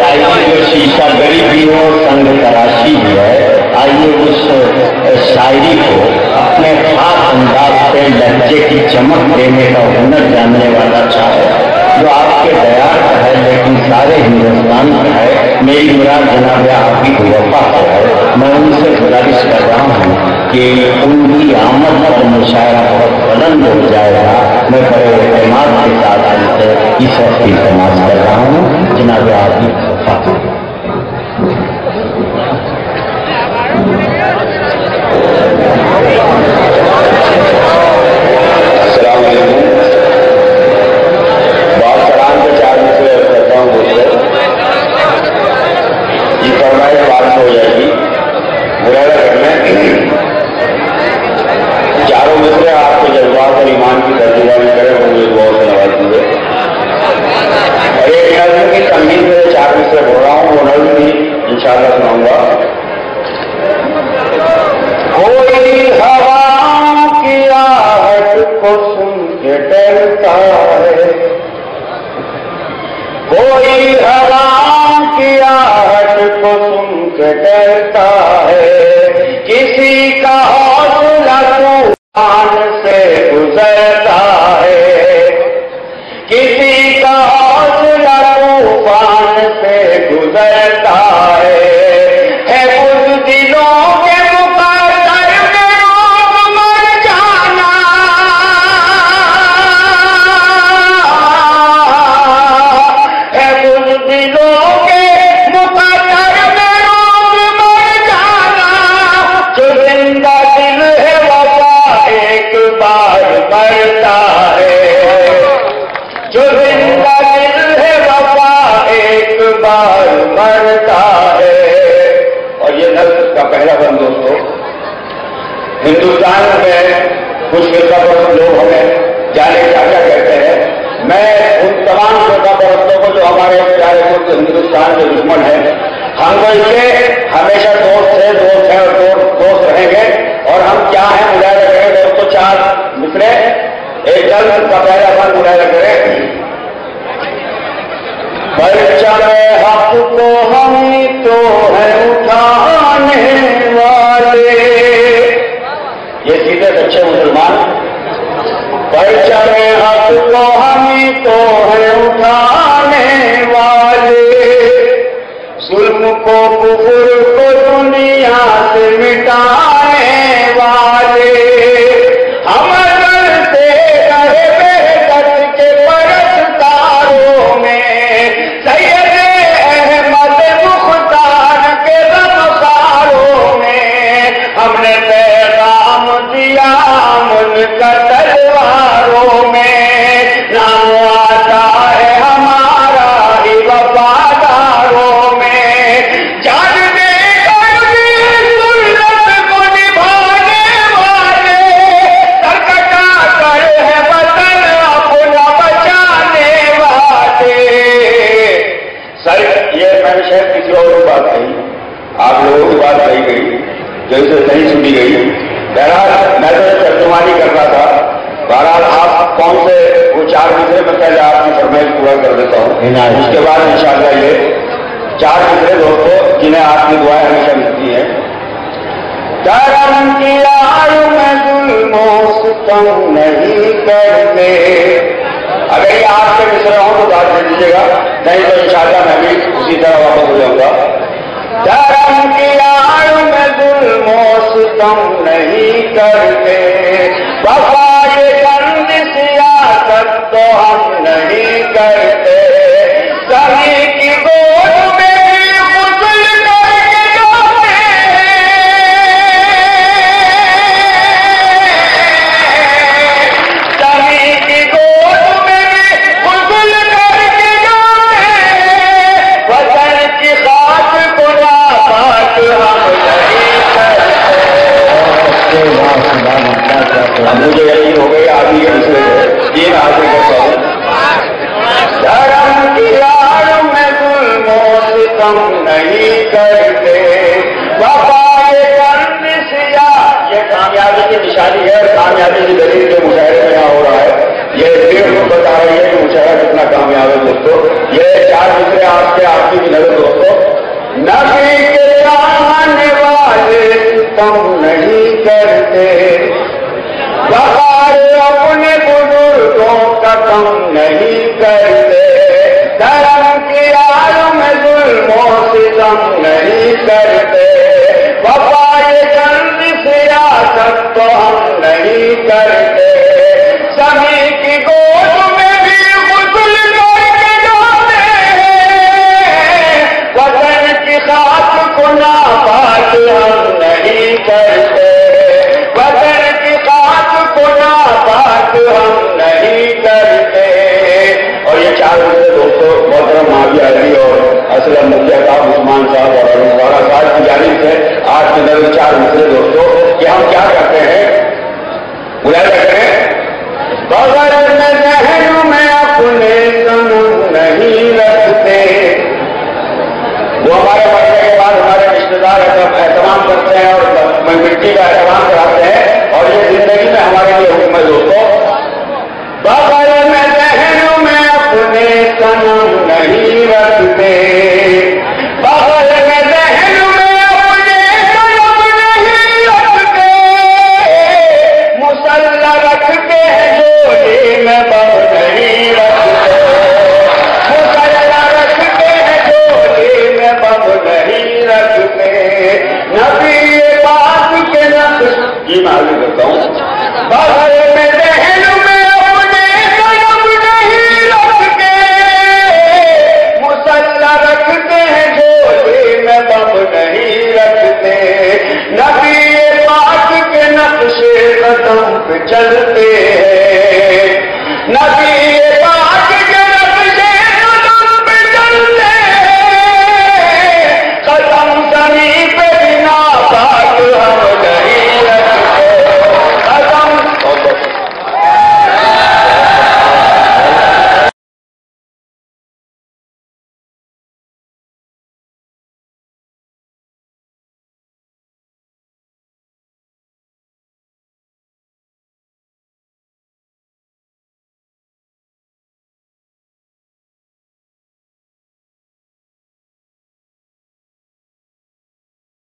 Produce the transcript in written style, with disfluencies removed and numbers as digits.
आइए जो शीशा गरीबी हो संग तराशी है, आइए उस शायरी को अपने खास अंदाज से लहजे की चमक देने का हुनर जानने वाला चाहे, जो आपके दयार का है लेकिन सारे हिंदुस्तान का है। मेरी मुराद जनाब आपकी वफा से है। मैं उनसे गुजारिश कर रहा हूँ कि उनकी आमद पर मुशायरा बहुत बुलंद हो जाएगा। मैं बड़े एतमाद के साथ उनसे इस वक्त इल्तमास कर रहा हूँ, जनाब आपकी वफा से। हिंदुस्तान में कुछ फिरकापरस्त लोग हमें जाने क्या क्या कहते हैं। मैं उन तमाम फिरकापरस्तों को जो हमारे प्यारे मुल्क हिंदुस्तान के दुश्मन हैं, हम तो इसके हमेशा दोस्त हैं और दोस्त रहेंगे। और हम क्या हैं मुजाहिदा करें दोस्तों, चार मिसरे एक दल का पहला फल मुजाहिदा करें। परचम हक को हम तो है उठाने वाले, ये सीधे सच्चे मुसलमान। परचम हक को हम तो है उठाने वाले, जुल्म को कुफर को दुनिया से मिटाने वाले। हम करते रहे बेहद के परस्तारों में, सैयद अहमद मुख्तार के रमसारों में। हमने पैगाम दिया मुनकर तलवारों में, नाम आता है हमारा ही वफादारों में। जान दे कर भी सुन्नत को निभाने वाले, सरकटा कर है वतन अपना बचाने वाले। सर ये मैंने शायद किसी और की बात कही, आप लोगों की बात कही गई जो इसे नहीं सुनी गई। बहरहाल मैं तो तर्जुमानी कर रहा था। बहरहाल आप कौन से वो चार मिसरे में पहले आपकी फरमाइश पूरा कर देता हूँ, उसके बाद इंशाअल्लाह ये चार मिसरे दोस्तों जिन्हें आपकी दुआएं हमेशा मिलती हैं। करम की आयु में जुल्मो सितम नहीं करते। अगर ये आपके मिसरे हों तो बात दे दीजिएगा, नहीं तो इंशाअल्लाह मैं भी उसी तरह वापस हो जाऊंगा। करम की आयु में जुल्मो सितम नहीं करते, वफा ये बंद सियासत तो हम नहीं करते। सभी की गोद में गुस्ल करके जाते, सभी की गोद में गुस्ल करके जाते। वतन की खाक को नापाक हम नहीं करते। मुझे यकीन हो गई आप ये तीन हासिल करता हूँ। धर्म की आड़ में जुल्मो सितम नहीं करते, वफा ये बंदिशिया। ये कामयाबी की निशानी है और कामयाबी की दलील जो मुशायरे में यहाँ हो रहा है, ये सिर्फ बता रही है कि मुशायरा कितना कामयाब है दोस्तों। ये चार मिसरे आपके आपकी भी नजर کرتے، بغیر اپنے بزرگوں کا کم نہیں کرتے، دھرم کی آڑ میں ظلم و ستم نہیں کرتے، وفائے چند سیاست تو ہم نہیں کرتے، سبھی کی گود میں بھی غسل کر کے جاتے ہیں، وطن کی خاک کو ناپاک ہم نہیں کرتے، وطن کی خاک کو ناپاک ہم نہیں کرتے۔ اور یہ چار بچے دوستوں محترم معاویہ علی اور اسلم مکھیا صاحب، عثمان صاحب اور ارون صاحب کی جانب سے آج کے دن چار مسئلے دوستوں کہ ہم کیا کرتے ہیں، ملاحظہ کریں، بغیر میں ذہن میں اپنے صنم نہیں رکھتے، وہ ہمارے مرنے کے بعد ہمارے رشتے دار اہتمام کرتے ہیں اور مٹی کا اہتمام کراتے ہیں، اور یہ زندگی میں ہمارے لیے حکم ہے دوستوں، بغیر میں ذہن میں اپنے صنم نہیں رکھتے، بغیر میں ذہن میں اپنے صنم نہیں رکھتے، مسلح رکھتے ہیں جوڑے میں بم نہیں رکھتے، مسلح رکھتے ہیں جوڑے میں بم نہیں رکھتے، نبی پاک کے نقش یہ معلوم کرتا ہوں، بغیر میں ذہن میں اپنے صنم نہیں رکھتے، مسلح رکھتے ہیں جوڑے میں بم نہیں رکھتے، نبی پاک کے نقش قدم پہ چلتے